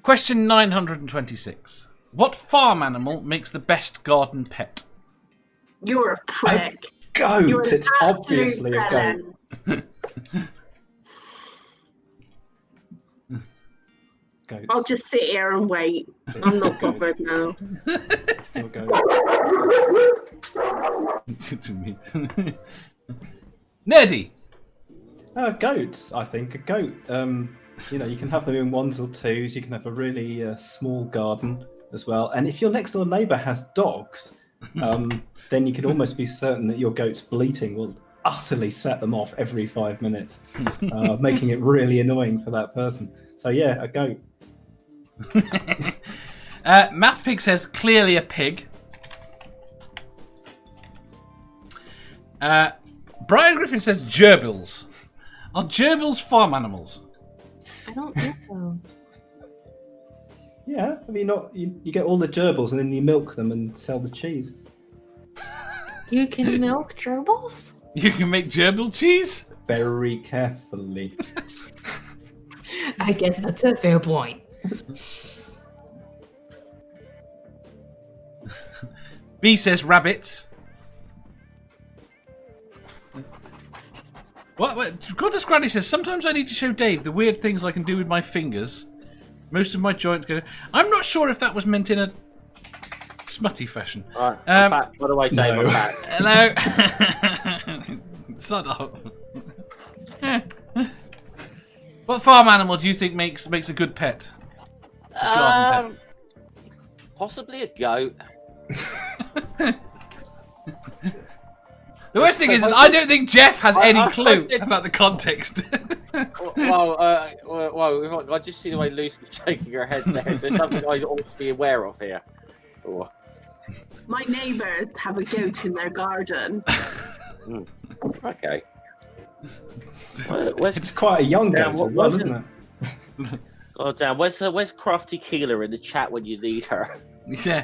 Question 926. What farm animal makes the best garden pet? You're a prick. Goat. It's obviously a goat. Goat. I'll just sit here and wait. I'm not bothered now. Still goat. Nerdy. Goats, I think. A goat. You can have them in ones or twos. You can have a really small garden as well. And if your next door neighbour has dogs, then you can almost be certain that your goat's bleating will utterly set them off every 5 minutes, making it really annoying for that person. So yeah, a goat. Math Pig says clearly a pig. Brian Griffin says gerbils. Are gerbils farm animals? I don't think so. Yeah, I mean, you get all the gerbils and then you milk them and sell the cheese. You can milk gerbils? You can make gerbil cheese? Very carefully. I guess that's a fair point. B says rabbits. What? Goddess Granny says, sometimes I need to show Dave the weird things I can do with my fingers. Most of my joints go... I'm not sure if that was meant in a smutty fashion. Right, I'm back. By the way, Dave, No. I'm back. Hello? Shut up. What farm animal do you think makes a good pet? Garden Possibly a goat. The worst thing is I don't think Jeff has any clue about the context. Well, I just see the way Lucy's shaking her head there. Is there something I ought to be aware of here? Or... My neighbours have a goat in their garden. Okay. It's quite a young goat, as well, isn't it? Oh damn! Where's Crafty Keeler in the chat when you need her? Yeah.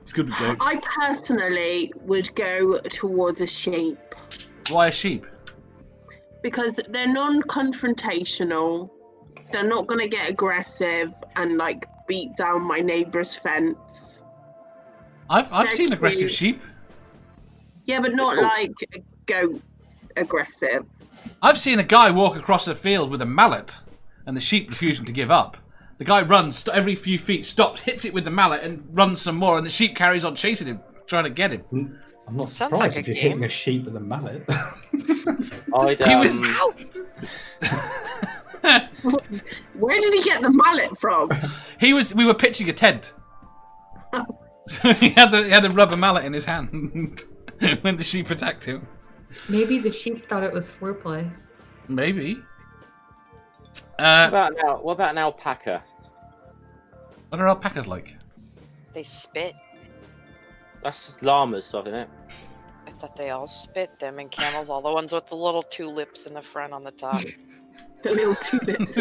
It's good with goats. I personally would go towards a sheep. Why a sheep? Because they're non-confrontational. They're not going to get aggressive and like beat down my neighbour's fence. I've seen aggressive sheep. Yeah, but not like a goat aggressive. I've seen a guy walk across a field with a mallet and the sheep refusing to give up. The guy runs every few feet, stops, hits it with the mallet and runs some more, and the sheep carries on chasing him, trying to get him. I'm not Sounds surprised like if a you're game. hitting a sheep with a mallet. He was... Where did he get the mallet from? We were pitching a tent. So he had a rubber mallet in his hand when the sheep attacked him. Maybe the sheep thought it was foreplay. Maybe. What about an alpaca? What are alpacas like? They spit. That's just llamas, isn't it? I thought they all spit, them and camels, all the ones with the little tulips in the front on the top. The little tulips.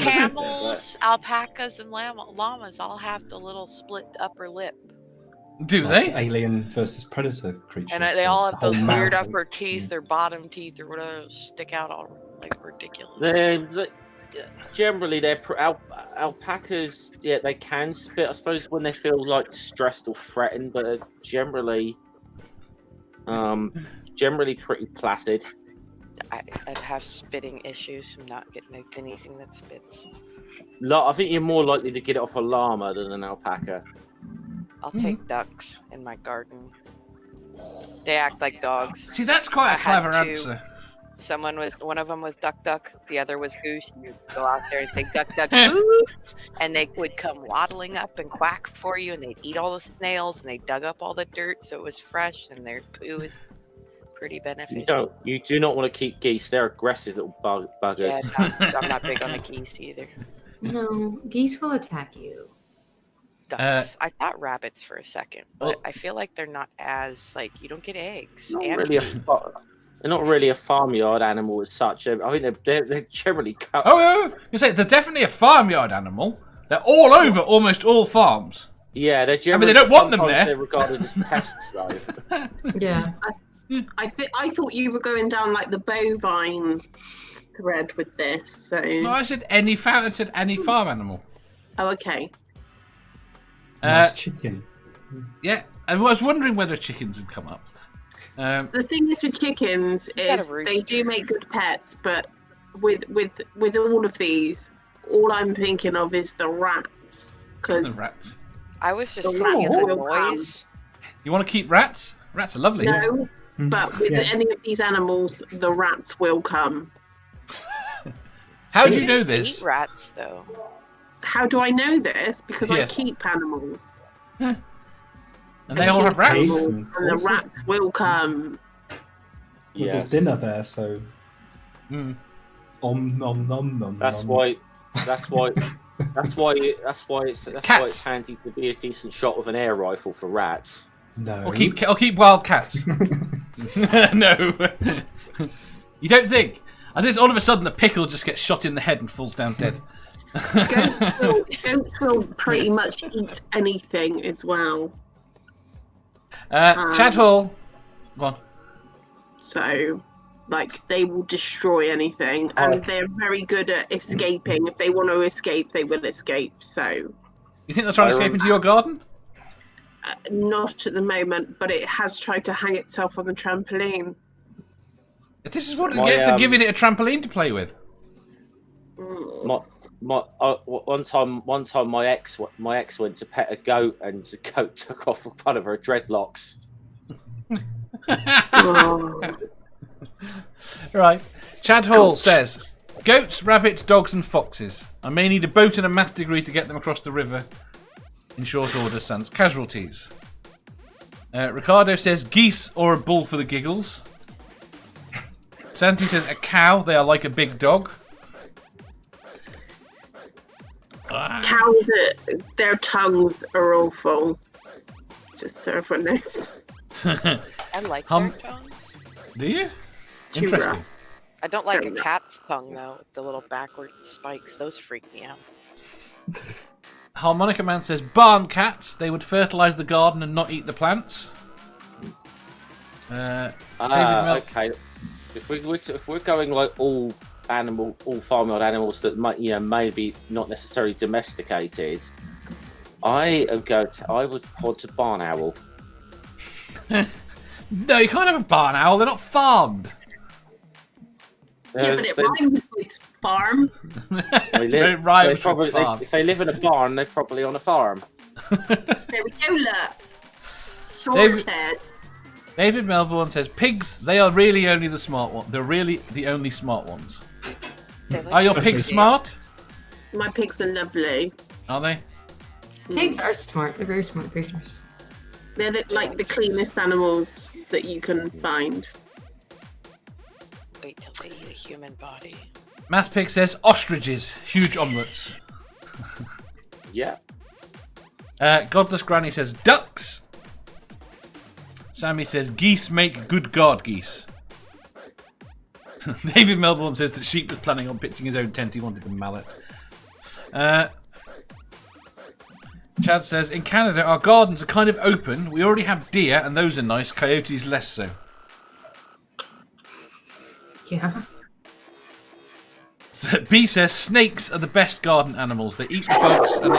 Camels, alpacas, and llamas all have the little split upper lip. Do Like they? Alien versus Predator creatures. And they all have The whole those weird mouth upper teeth, their bottom teeth, or whatever, stick out all like ridiculous. Generally, alpacas. Yeah, they can spit. I suppose when they feel like stressed or threatened, but they're generally pretty placid. I'd have spitting issues from not getting anything that spits. I think you're more likely to get it off a llama than an alpaca. I'll take ducks in my garden. They act like dogs. See, that's quite a I had clever two. answer. One of them was duck, duck. The other was goose. And you'd go out there and say duck, duck, goose, and they would come waddling up and quack for you, and they'd eat all the snails, and they dug up all the dirt so it was fresh, and their poo is pretty beneficial. You do not want to keep geese. They're aggressive little buggers. Yeah, I'm not big on the geese either. No, geese will attack you. Ducks. I thought rabbits for a second, but I feel like they're not as you don't get eggs. They're not really a farmyard animal as such. I think they're generally cut. Oh, you say they're definitely a farmyard animal. They're all over almost all farms. Yeah, they're generally. they don't want them there. They're regarded as pests, though. Yeah. I thought you were going down like the bovine thread with this. So. No, I said any farm. I said any farm animal. Oh, okay. Nice chicken. Yeah, I was wondering whether chickens had come up. The thing is with chickens is they do make good pets, but with all of these, all I'm thinking of is the rats. The rats. I was just The thinking rats the will come. noise. You want to keep rats? Rats are lovely. No, but with any of these animals, the rats will come. How do you know Chickens this? Eat rats, though. How do I know this? Because Yes. I keep animals. And they all have rats. Pigs And the rats will come. Well, Yes. there's dinner there, so. Mm. Nom nom nom. That's nom. why. That's why. That's why it's handy to be a decent shot with an air rifle for rats. No. I'll keep wild cats. No. You don't think? And this all of a sudden the pickle just gets shot in the head and falls down dead. Goats will pretty much eat anything as well. Chad Hall. Go on. So, like, they will destroy anything, and they're very good at escaping. If they want to escape, they will escape. So, You think they'll try to escape into your garden? not at the moment, but it has tried to hang itself on the trampoline. This is what you get for giving it a trampoline to play with. One time my ex went to pet a goat and the goat took off one of her dreadlocks. Oh. Right. Chad Hall says, goats, rabbits, dogs and foxes. I may need a boat and a math degree to get them across the river. In short order, sans casualties. Ricardo says, geese or a bull for the giggles. Santi says, a cow. They are like a big dog. Cows, their tongues are awful. Just so everyone knows. I like their tongues. Do you? Too Interesting. rough. I don't like a Fair enough. cat's tongue, though, with the little backward spikes. Those freak me out. Harmonica Man says, barn cats. They would fertilise the garden and not eat the plants. Okay. If we're going like all farmyard animals that might maybe not necessarily domesticated, I would want a barn owl. No, you can't have a barn owl. They're not farmed. Yeah, but it rhymes with farm. It rhymes with farm. If they live in a barn, they're probably on a farm. There we go, look. Sorted. David Melbourne says, pigs, they are really only the smart ones. They're really the only smart ones. Are your pigs smart? My pigs are lovely. Are they? Pigs are smart. They're very smart creatures. They're like the cleanest animals that you can find. Wait till they eat a human body. Math Pig says, ostriches, huge omelettes. Yeah. Godless Granny says, ducks. Sammy says, geese make good guard geese. David Melbourne says that Sheep was planning on pitching his own tent. He wanted a mallet. Chad says, in Canada, our gardens are kind of open. We already have deer, and those are nice. Coyotes, less so. Yeah. B says, snakes are the best garden animals. They eat the bugs, and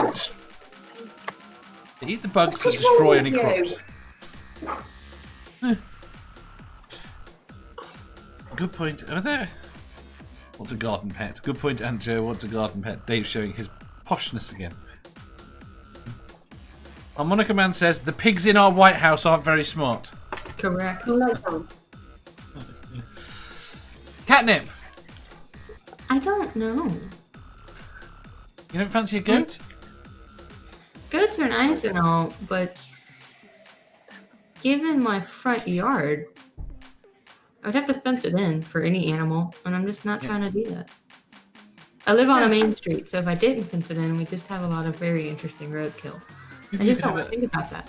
they eat the bugs that destroy any crops. Good point. Are there? What's a garden pet? Good point, Andrew. What's a garden pet? Dave showing his poshness again. Harmonica Man says the pigs in our White House aren't very smart. Correct. Catnip. I don't know. You don't fancy a goat? Goats are nice and all, but given my front yard, I would have to fence it in for any animal, and I'm just not trying to do that. I live on a main street, so if I didn't fence it in, we just have a lot of very interesting roadkill. I just don't think about that.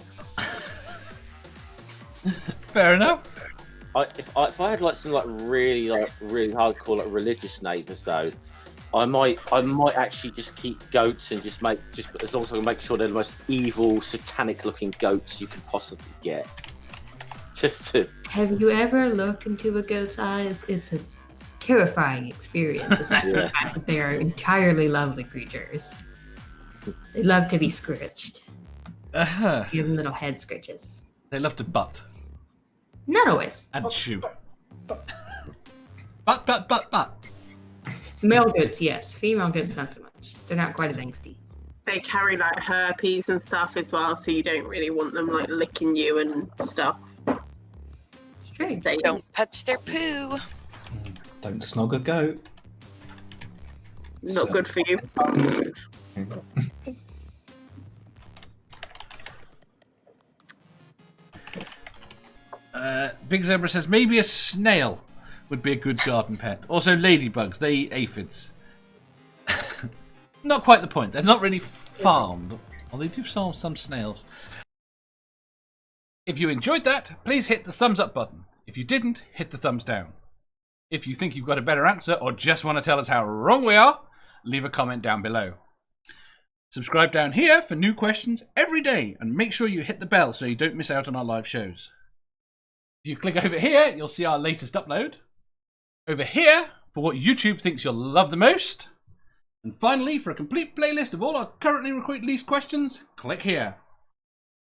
Fair enough. If I had like some really hardcore religious neighbours though, I might actually just keep goats and just as long as I can make sure they're the most evil, satanic looking goats you can possibly get. Just to... Have you ever looked into a goat's eyes? It's a terrifying experience, aside from the fact that they are entirely lovely creatures. They love to be scratched. Give them little head scratches. They love to butt. Not always. And chew. Butt. Male goats, yes. Female goats, not so much. They're not quite as angsty. They carry like herpes and stuff as well, so you don't really want them like licking you and stuff. It's true. They Don't touch their poo. Don't snog a goat. Not good for you. Big Zebra says maybe a snail would be a good garden pet. Also, ladybugs. They eat aphids. Not quite the point. They're not really farmed. Well, they do farm some snails. If you enjoyed that, please hit the thumbs up button. If you didn't, hit the thumbs down. If you think you've got a better answer or just want to tell us how wrong we are, leave a comment down below. Subscribe down here for new questions every day and make sure you hit the bell so you don't miss out on our live shows. If you click over here, you'll see our latest upload. Over here, for what YouTube thinks you'll love the most. And finally, for a complete playlist of all our currently released questions, click here.